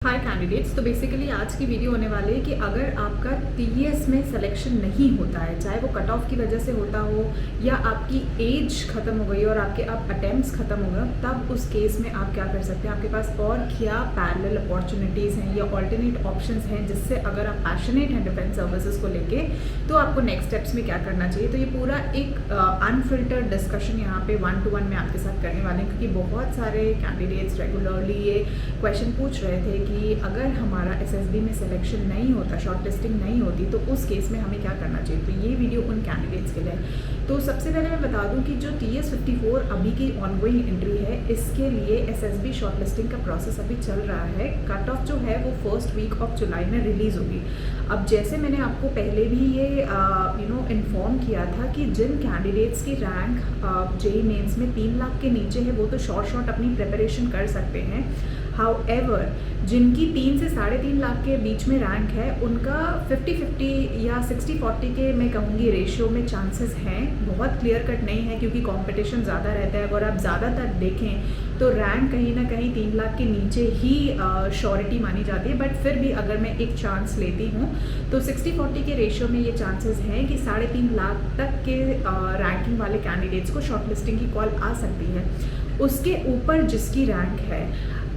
हाय candidates. तो basically आज की वीडियो होने वाली है कि अगर आपका टीएस में सिलेक्शन नहीं होता है, चाहे वो कट ऑफ की वजह से होता हो या आपकी एज ख़त्म हो गई और आपके अब अटेम्प्ट्स ख़त्म हो गए, तब उस केस में आप क्या कर सकते हैं, आपके पास और क्या पैरेलल अपॉर्चुनिटीज़ हैं या ऑल्टरनेट ऑप्शंस हैं जिससे अगर आप पैशनेट हैं डिफेंस सर्विसेज को लेके तो आपको नेक्स्ट स्टेप्स में क्या करना चाहिए। तो ये पूरा एक अनफिल्टर्ड डिस्कशन यहाँ पे 1 to 1 में आपके साथ करने वाले हैं, क्योंकि बहुत सारे कैंडिडेट्स रेगुलरली ये क्वेश्चन पूछ रहे थे कि अगर हमारा एसएसबी में सिलेक्शन नहीं होता, शॉर्ट लिस्टिंग नहीं होती, तो उस केस में हमें क्या करना चाहिए। तो ये वीडियो उन कैंडिडेट्स के लिए है। तो सबसे पहले मैं बता दूं कि जो TS 54 अभी की ऑनगोइंग एंट्री है, इसके लिए एसएसबी शॉर्ट लिस्टिंग का प्रोसेस अभी चल रहा है। कट ऑफ जो है वो फर्स्ट वीक ऑफ जुलाई में रिलीज़ होगी। अब जैसे मैंने आपको पहले भी ये इन्फॉर्म किया था कि जिन कैंडिडेट्स की रैंक जेईई मेंस में 3 लाख के नीचे है वो तो शॉर्ट अपनी प्रिपरेशन कर सकते हैं। हाउएवर जिनकी 3 से 3.5 लाख के बीच में रैंक है, उनका 50-50 या 60-40 के मैं कहूँगी रेशियो में चांसेस हैं। बहुत क्लियर कट नहीं है क्योंकि कंपटीशन ज़्यादा रहता है। और आप ज़्यादातर देखें तो रैंक कहीं ना कहीं 3 लाख के नीचे ही श्योरिटी मानी जाती है। बट फिर भी अगर मैं एक चांस लेती हूँ तो 60-40 के रेशियो में ये चांसेस हैं कि 3.5 लाख तक के रैंकिंग वाले कैंडिडेट्स को शॉर्ट लिस्टिंग की कॉल आ सकती है। उसके ऊपर जिसकी रैंक है,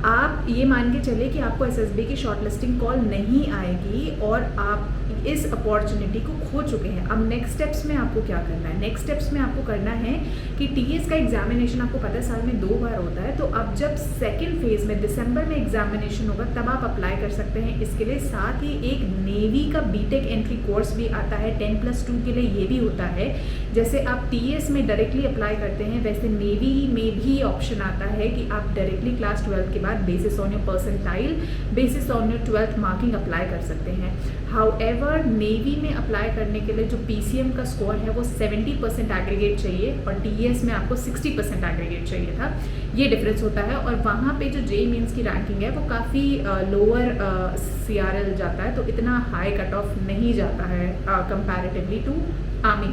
आप ये मान के चले कि आपको एसएसबी की शॉर्ट लिस्टिंग कॉल नहीं आएगी और आप इस अपॉर्चुनिटी को खो चुके हैं। अब नेक्स्ट स्टेप्स में आपको क्या करना है। नेक्स्ट स्टेप्स में आपको करना है कि टीएस का एग्जामिनेशन आपको पता है साल में 2 बार होता है। तो अब जब सेकेंड फेज में दिसंबर में एग्जामिनेशन होगा तब आप अप्लाई कर सकते हैं इसके लिए। साथ ही एक नेवी का बीटेक एंट्री कोर्स भी आता है 10+2 के लिए, ये भी होता है। जैसे आप टीएस में डायरेक्टली अप्लाई करते हैं, वैसे नेवी में भी ऑप्शन आता है कि आप डायरेक्टली क्लास 12 के बाद basis on your percentile, basis on your 12th marking apply कर सकते हैं। हाउएवर नेवी में अप्लाई करने के लिए जो पीसीएम का स्कोर है वो 70% एग्रीगेट चाहिए और टीएस में आपको 60% एग्रीगेट चाहिए था। ये डिफरेंस होता है। और वहाँ पे जो जेईई मेंस की रैंकिंग है वो काफ़ी लोअर सीआरएल जाता है, तो इतना हाई कट ऑफ नहीं जाता है कंपैरेटिवली टू आर्मी।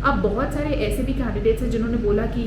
अब बहुत सारे ऐसे भी कैंडिडेट्स हैं जिन्होंने बोला कि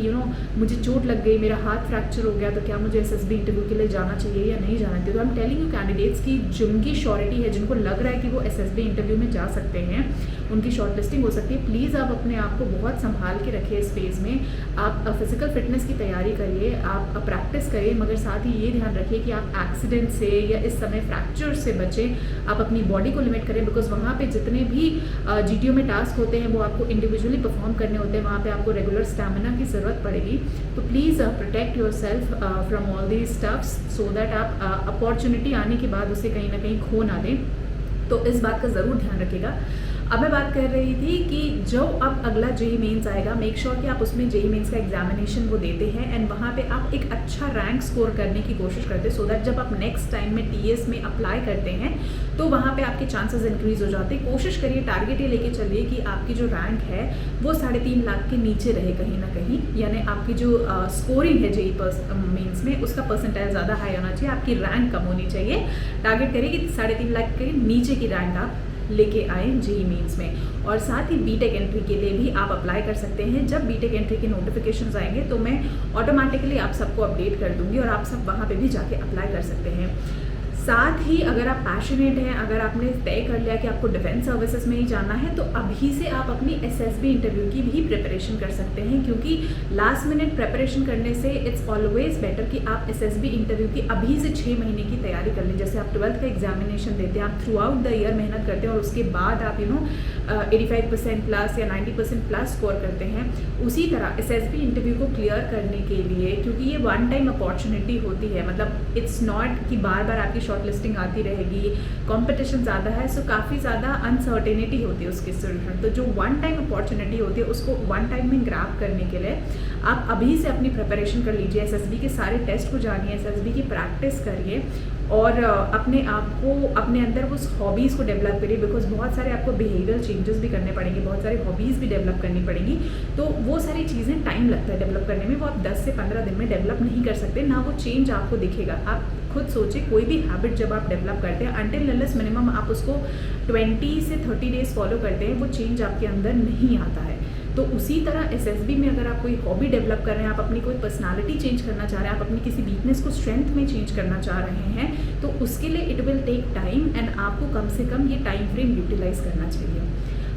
मुझे चोट लग गई, मेरा हाथ फ्रैक्चर हो गया, तो क्या मुझे एसएसबी इंटरव्यू के लिए जाना चाहिए या नहीं जाना चाहिए। तो I am telling you candidates की जिनकी श्योरिटी है, जिनको लग रहा है कि वो एसएसबी इंटरव्यू में जा सकते हैं, उनकी शॉर्ट लिस्टिंग हो सकती है। प्लीज़ आप अपने आप को बहुत संभाल के रखिए इस फेज़ में। आप फिजिकल फिटनेस की तैयारी करिए, आप प्रैक्टिस करिए, मगर साथ ही ये ध्यान रखिए कि आप एक्सीडेंट से या इस समय फ्रैक्चर से बचें। आप अपनी बॉडी को लिमिट करें, बिकॉज वहाँ पे जितने भी जीटीओ में टास्क होते हैं वो आपको इंडिविजुअली परफॉर्म करने होते हैं। वहाँ पे आपको रेगुलर स्टैमिना की ज़रूरत पड़ेगी। तो please protect your self from all these stuffs so that आप अपॉर्चुनिटी आने के बाद उसे कहीं ना कहीं खो ना दें। तो इस बात का ज़रूर ध्यान रखिएगा। अब मैं बात कर रही थी कि जो अब अगला जेईई मेंस आएगा, मेक श्योर कि आप उसमें जेईई मेंस का एग्जामिनेशन वो देते हैं एंड वहाँ पे आप एक अच्छा रैंक स्कोर करने की कोशिश करते हैं, सो दैट जब आप नेक्स्ट टाइम में टीएस में अप्लाई करते हैं तो वहाँ पे आपके चांसेस इंक्रीज हो जाते हैं। कोशिश करिए, टारगेट ये लेके चलिए कि आपकी जो रैंक है वो 3.5 लाख के नीचे रहे कहीं ना कहीं, यानी आपकी जो स्कोरिंग है जेईई मेंस में उसका परसेंटाइल ज़्यादा हाई होना चाहिए, आपकी रैंक कम होनी चाहिए। टारगेट करिए कि 3.5 लाख के नीचे की रैंक आप लेके आए जेईई मेंस में। और साथ ही बीटेक एंट्री के लिए भी आप अप्लाई कर सकते हैं। जब बीटेक एंट्री के नोटिफिकेशंस आएंगे तो मैं ऑटोमेटिकली आप सबको अपडेट कर दूंगी और आप सब वहाँ पे भी जाके अप्लाई कर सकते हैं। साथ ही अगर आप पैशनेट हैं, अगर आपने तय कर लिया कि आपको डिफेंस सर्विसेज में ही जाना है, तो अभी से आप अपनी एसएसबी इंटरव्यू की भी प्रिपरेशन कर सकते हैं, क्योंकि लास्ट मिनट प्रिपरेशन करने से इट्स ऑलवेज बेटर कि आप एसएसबी इंटरव्यू की अभी से 6 महीने की तैयारी कर लें। जैसे आप 12th का एग्जामिनेशन देते हैं, आप थ्रू आउट द ईयर मेहनत करते हैं और उसके बाद आप 85% प्लस या 90% प्लस स्कोर करते हैं। उसी तरह एसएसबी इंटरव्यू को क्लियर करने के लिए, क्योंकि ये वन टाइम अपॉर्चुनिटी होती है, मतलब इट्स नॉट कि बार बार आपकी शॉर्ट लिस्टिंग आती रहेगी, कंपटीशन ज़्यादा है, सो काफ़ी ज़्यादा अनसर्टेनिटी होती है उसकी सोल्यूशन। तो जो वन टाइम अपॉर्चुनिटी होती है उसको वन टाइम में ग्रैब करने के लिए आप अभी से अपनी प्रिपरेशन कर लीजिए। एसएसबी के सारे टेस्ट को जानिए, एसएसबी की प्रैक्टिस करिए और अपने आप को, अपने अंदर उस हॉबीज़ को डेवलप करिए, बिकॉज बहुत सारे आपको बिहेवियर चेंजेस भी करने पड़ेंगे, बहुत सारी हॉबीज़ भी डेवलप करनी पड़ेंगी। तो वो सारी चीज़ें टाइम लगता है डेवलप करने में, वो आप 10 से 15 दिन में डेवलप नहीं कर सकते, ना वो चेंज आपको दिखेगा। आप खुद सोचिए, कोई भी हैबिट जब आप डेवलप करते हैं, अनटिल अनलेस मिनिमम आप उसको 20 से 30 डेज फॉलो करते हैं, वो चेंज आपके अंदर नहीं आता है। तो उसी तरह एसएसबी में अगर आप कोई हॉबी डेवलप कर रहे हैं, आप अपनी कोई पर्सनालिटी चेंज करना चाह रहे हैं, आप अपनी किसी वीकनेस को स्ट्रेंथ में चेंज करना चाह रहे हैं, तो उसके लिए it will take time and आपको कम से कम ये टाइम फ्रेम यूटिलाइज करना चाहिए।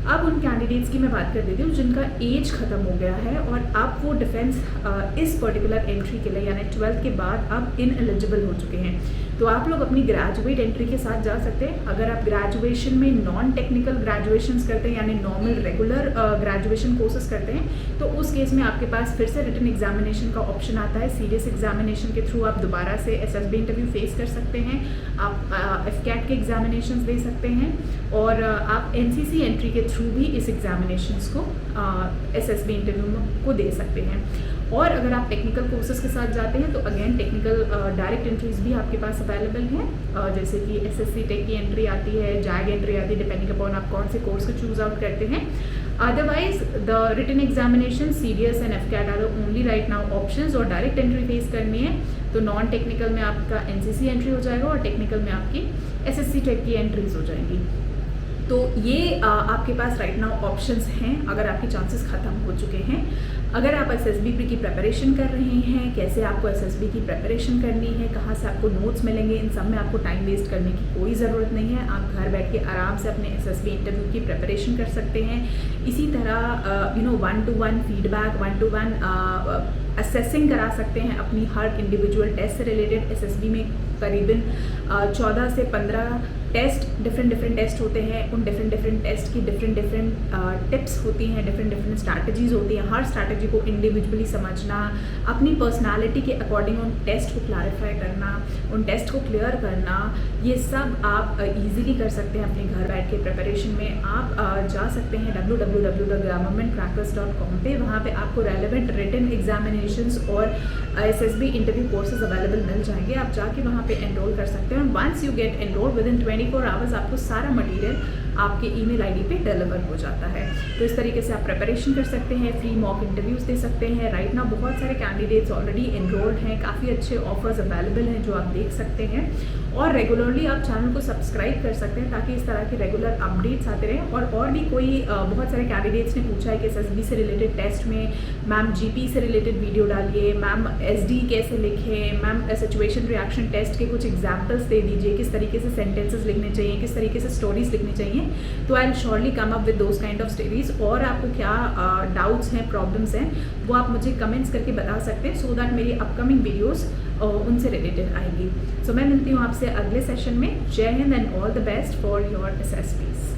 अब उन कैंडिडेट्स की मैं बात कर देती हूँ जिनका एज ख़त्म हो गया है और अब वो डिफेंस इस पर्टिकुलर एंट्री के लिए यानी 12th के बाद अब इनएलिजिबल हो चुके हैं। तो आप लोग अपनी ग्रेजुएट एंट्री के साथ जा सकते हैं। अगर आप ग्रेजुएशन में नॉन टेक्निकल ग्रेजुएशंस करते हैं यानी नॉर्मल रेगुलर ग्रेजुएशन कोर्सेज करते हैं, तो उस केस में आपके पास फिर से रिटन एग्जामिनेशन का ऑप्शन आता है। सीरियस एग्जामिनेशन के थ्रू आप दोबारा से एसएसबी इंटरव्यू फेस कर सकते हैं, आप एफकैट के एग्जामिनेशंस दे सकते हैं और आप एनसीसी एंट्री के थ्रू भी इस एग्जामिनेशंस को एसएसबी इंटरव्यू को दे सकते हैं। और अगर आप टेक्निकल कोर्सेज के साथ जाते हैं तो अगेन टेक्निकल डायरेक्ट एंट्रीज भी आपके पास अवेलेबल हैं, जैसे कि एसएससी टेक की एंट्री आती है, जैग एंट्री आती है, डिपेंडिंग अपॉन आप कौन से कोर्स को चूज आउट करते हैं। Otherwise the written examination series and AFCAT are the only right now options. और डायरेक्ट एंट्री फेस करनी है तो नॉन टेक्निकल में आपका एनसीसी एंट्री हो जाएगा और टेक्निकल में आपकी एसएससी टेक की एंट्रीज हो जाएंगी। तो ये आपके पास राइट नाउ ऑप्शंस हैं अगर आपके चांसेस ख़त्म हो चुके हैं। अगर आप एसएसबी की प्रिपरेशन कर रहे हैं, कैसे आपको एसएसबी की प्रिपरेशन करनी है, कहाँ से आपको नोट्स मिलेंगे, इन सब में आपको टाइम वेस्ट करने की कोई ज़रूरत नहीं है। आप घर बैठ के आराम से अपने एसएसबी इंटरव्यू की प्रिपरेशन कर सकते हैं। इसी तरह 1-to-1 फीडबैक, 1-to-1 असेसिंग करा सकते हैं अपनी हर इंडिविजुअल टेस्ट से रिलेटेड। एसएसबी में करीबन 14 से 15 टेस्ट डिफरेंट टेस्ट होते हैं। उन डिफरेंट टेस्ट की डिफरेंट टिप्स होती हैं, डिफरेंट स्ट्रैटेजीज होती हैं। हर स्ट्रैटेजी को इंडिविजुअली समझना, अपनी पर्सनालिटी के अकॉर्डिंग उन टेस्ट को क्लैरिफाई करना, उन टेस्ट को क्लियर करना, ये सब आप इजीली कर सकते हैं अपने घर बैठ के प्रिपरेशन में। आप जा सकते हैं www.governmentcrackers.com पे, वहाँ पे आपको रेलेवेंट रिटन एग्जामिनेशंस और एसएसबी इंटरव्यू कोर्सेज अवेलेबल मिल जाएंगे। आप जाके वहाँ पे एनरोल कर सकते हैं। Once you get enroll within 24 hours आपको सारा मटेरियल आपके ईमेल आईडी पे डिलीवर हो जाता है। तो इस तरीके से आप प्रिपरेशन कर सकते हैं, फ्री मॉक इंटरव्यूज दे सकते हैं। राइट नाउ बहुत सारे कैंडिडेट्स ऑलरेडी एनरोल्ड हैं, काफ़ी अच्छे ऑफर्स अवेलेबल हैं जो आप देख सकते हैं। और रेगुलरली आप चैनल को सब्सक्राइब कर सकते हैं ताकि इस तरह के रेगुलर अपडेट्स आते रहें। और भी कोई बहुत सारे कैंडिडेट्स ने पूछा है कि एसएसबी से रिलेटेड टेस्ट में मैम जीपी से रिलेटेड वीडियो डालिए, मैम एसडी कैसे लिखें, मैम सिचुएशन रिएक्शन टेस्ट के कुछ एग्जाम्पल्स दे दीजिए, किस तरीके से सेंटेंसेस लिखने चाहिए, किस तरीके से स्टोरीज लिखनी चाहिए। तो I will surely come up with those kind of stories. और आपको क्या डाउट्स हैं, प्रॉब्लम्स हैं, वो आप मुझे कमेंट्स करके बता सकते हैं, सो दैट मेरी अपकमिंग वीडियोज़ उनसे रिलेटेड आएंगी। सो मैं मिलती हूँ आपसे अगले सेशन में। जय हिंद and all the best for your एसएसबीज।